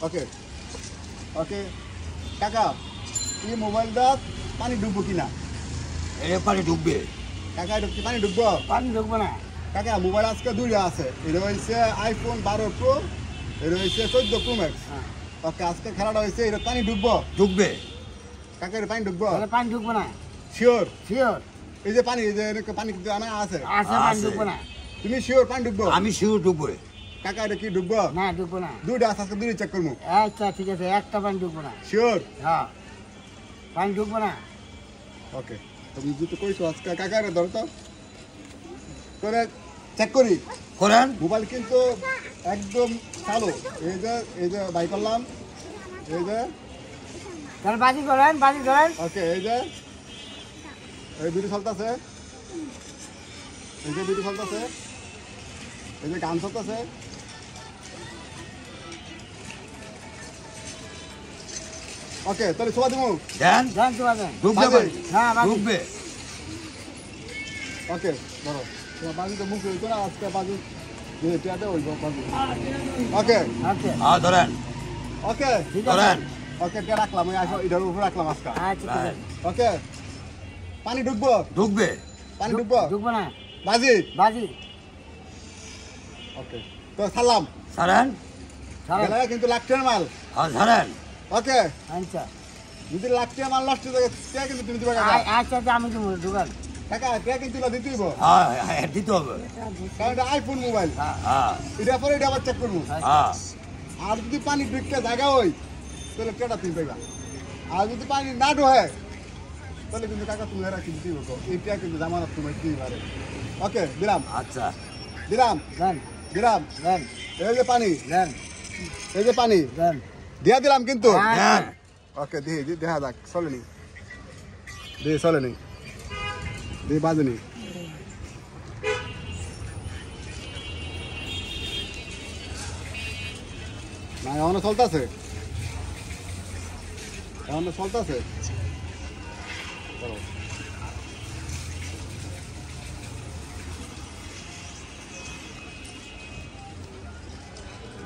ওকে ওকে কাকা এই মোবাইলটা পানি ডুববো কিনা? পানি ডুববে। কাকা পানি ডুববো? পানি ঢুকবে না কাকা মোবাইল আজকে দুইটা আছে, এটা হয়েছে আইফোন 12 প্রো, এটা হয়েছে 14 প্রো ম্যাক্স। ওকে আজকে খেলাটা হয়েছে, এটা পানি ডুববো? ডুববে। কাকা এটা পানি ডুববো? পানি ঢুকবে না। শিওর? শিওর। এই যে পানি, এই যে পানি কিন্তু আনা আছে, পানি ঢুকবে না। তুমি শিওর পানি ডুববো? আমি শিওর ডুববে। কাকা এটা কি ডুববো? না ডুববে না। দুইটা আছে, আজকে দুইটা চেক করবো। আচ্ছা ঠিক আছে, একটা পানি ঢুকবে না। শিওর? হ্যাঁ পানি ঢুকবে না। ওকে তুমি যেহেতু কইছো আজকে, কাকা এটা ধরো তো করে চেক করি। করেন। মোবাইল কিন্তু একদম চালু। এই যে বাই করলাম, এই যে তাহলে বাজি করেন, বাজি করেন। ওকে এই যে এই ভিডিও চলতেছে, এই যে ভিডিও চলতেছে, এই যে গান চলতেছে। ওকে তাহলে শোভা দেবো। দেন দেন তো দেন। ডুববে পানি। হ্যাঁ ডুববে। ওকে ধরো তোমার বাজি তো মুখ হইতো না আজকে, বাজি এটাতে হইব বাজি। ওকে আচ্ছা হ্যাঁ ধরেন। ওকে ধরেন। ওকে এটা রাখলাম, ওই এটার উপর রাখলাম আজকে। আচ্ছা ঠিক আছে। ওকে পানি ডুববো? ডুববে। পানি ডুববো? ডুববে না। বাজি? বাজি। ওকে তো সালাম ছাড়েন। গেলে কিন্তু লাখ টাকার মাল। হ্যাঁ ছাড়েন। ওকে আচ্ছা যদি লাখ টাকার মাল নষ্ট হয়ে যায় কিন্তু তুমি দিবা কাকা? আচ্ছা আচ্ছা আমি তো ঢুকান। কাকা টাকা কিন্তু দিতে হইব, হ্যাঁ দিতে হবে। কারণ এটা আইফোন মোবাইল। হ্যাঁ এটা পরে এটা আবার চেক করবো। হ্যাঁ আর যদি পানি ঢুকতে জায়গা হয় তাহলে টাকা তুমি পাইবা, আর যদি পানি না ঢোহে তাহলে কিন্তু কাকা তুমি এরা কিন্তু দিব, এইটা কিন্তু জামানত তুমি দিতে পারে। ওকে দিলাম। আচ্ছা দিলাম দেন দিলাম। দেন এই যে পানি, দেন এই যে পানি দেন। দিয়া দিলাম কিন্তু। দেন। ওকে দেখা যাক চলেনি, দিয়ে চলেনি, দিয়ে বাজেনি। না এখনো চলতেছে, এখনো চলতেছে।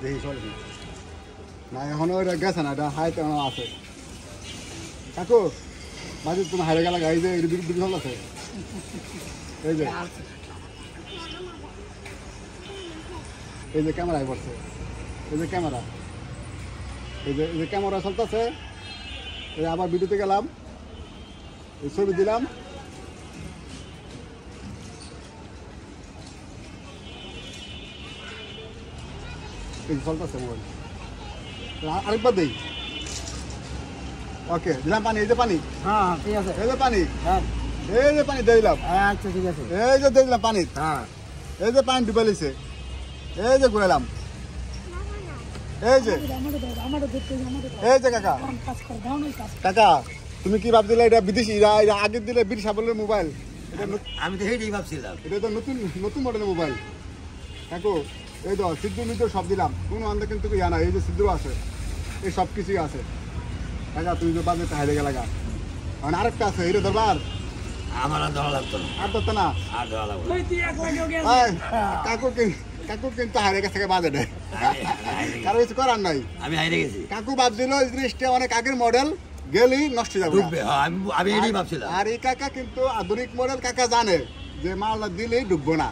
দেখি চলেনি না, এখনো ওইটা গেছে না, এটা হাইট এখনো আছে। কাকু বাজে তুমি হারে গেলা, এই যে বিদ্যুৎ আছে, এই যে এই যে ক্যামেরায় পড়ছে, এই যে ক্যামেরা, এই যে ক্যামেরা চলতেছে। এই আবার ভিডিওতে গেলাম, এই ছবি দিলাম, এই চলতেছে মোবাইল। আরেকবার দিই। ওকে দিলাম পানি, এই যে পানি, হ্যাঁ ঠিক আছে। এই যে পানি, দেন। এই যে পানি দিয়ে দিলাম, আচ্ছা ঠিক আছে। এই যে দিয়ে দিলাম পানি, হ্যাঁ এই যে পানি ডুবে লিছে, এই যে ঘুরাইলাম, এই যে এই যে কাকা। কাকা তুমি কি ভাবছিলে এটা বিদেশি, এটা আগে দিলে ব্রিটিশ আমলের মোবাইল, আমি তো সেইটাই ভাবছিলাম। এটা তো নতুন নতুন মডেলের মোবাইল। কাকু এই তো সিদ্ধ মিদ্ধ সব দিলাম, কোনো আন্দা কিন্তু ইয়া না, এই যে সিদ্ধ আছে, এই সব কিছুই আছে। কাকা তুমি তো বাজেট হাইরে গেলা গা, মানে আরেকটা আছে এটা দরবার আমার আর ধরা লাগতো না। আর ধরতো না। আর ধরা লাগতো কাকু কিন্তু হাইরে গেছে বাজেট, কারো কিছু করার নাই। আমি হাইরে গেছি। কাকু ভাব দিল এই জিনিসটা অনেক আগের মডেল, গেলেই নষ্ট হয়ে যাবে। ডুববে। আমি এটাই ভাবছিলাম। আর এই কাকা কিন্তু আধুনিক মডেল, কাকা জানে যে মালটা দিলেই ডুববো না,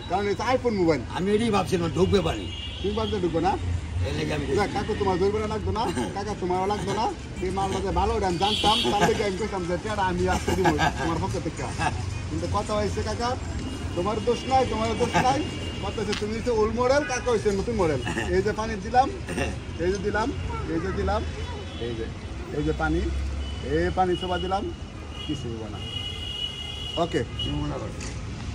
কারণ এটা আইফোন মোবাইল। আমি এটাই ভাবছিলাম ডুববে পানি। তুমি ভাবছো ডুববো না? এই লেগে আমি কাকু তোমার জরিমানা লাগতো না, কাকা তোমারও লাগতো না। এই মালটা যে ভালো ওটা আমি জানতাম, তার থেকে আমি কইতাম যে টেরা আমি আসতে দিব তোমার পক্ষ থেকে। কিন্তু কথা হয়েছে কাকা তোমার দোষ নাই, তোমার দোষ নাই। কথা হচ্ছে তুমি হচ্ছে ওল্ড মডেল, কাকা হচ্ছে নতুন মডেল। এই যে পানি দিলাম, এই যে দিলাম, এই যে দিলাম, এই যে পানি, এই পানি সোবা দিলাম, কিছু হবো না। ওকে মনে করো।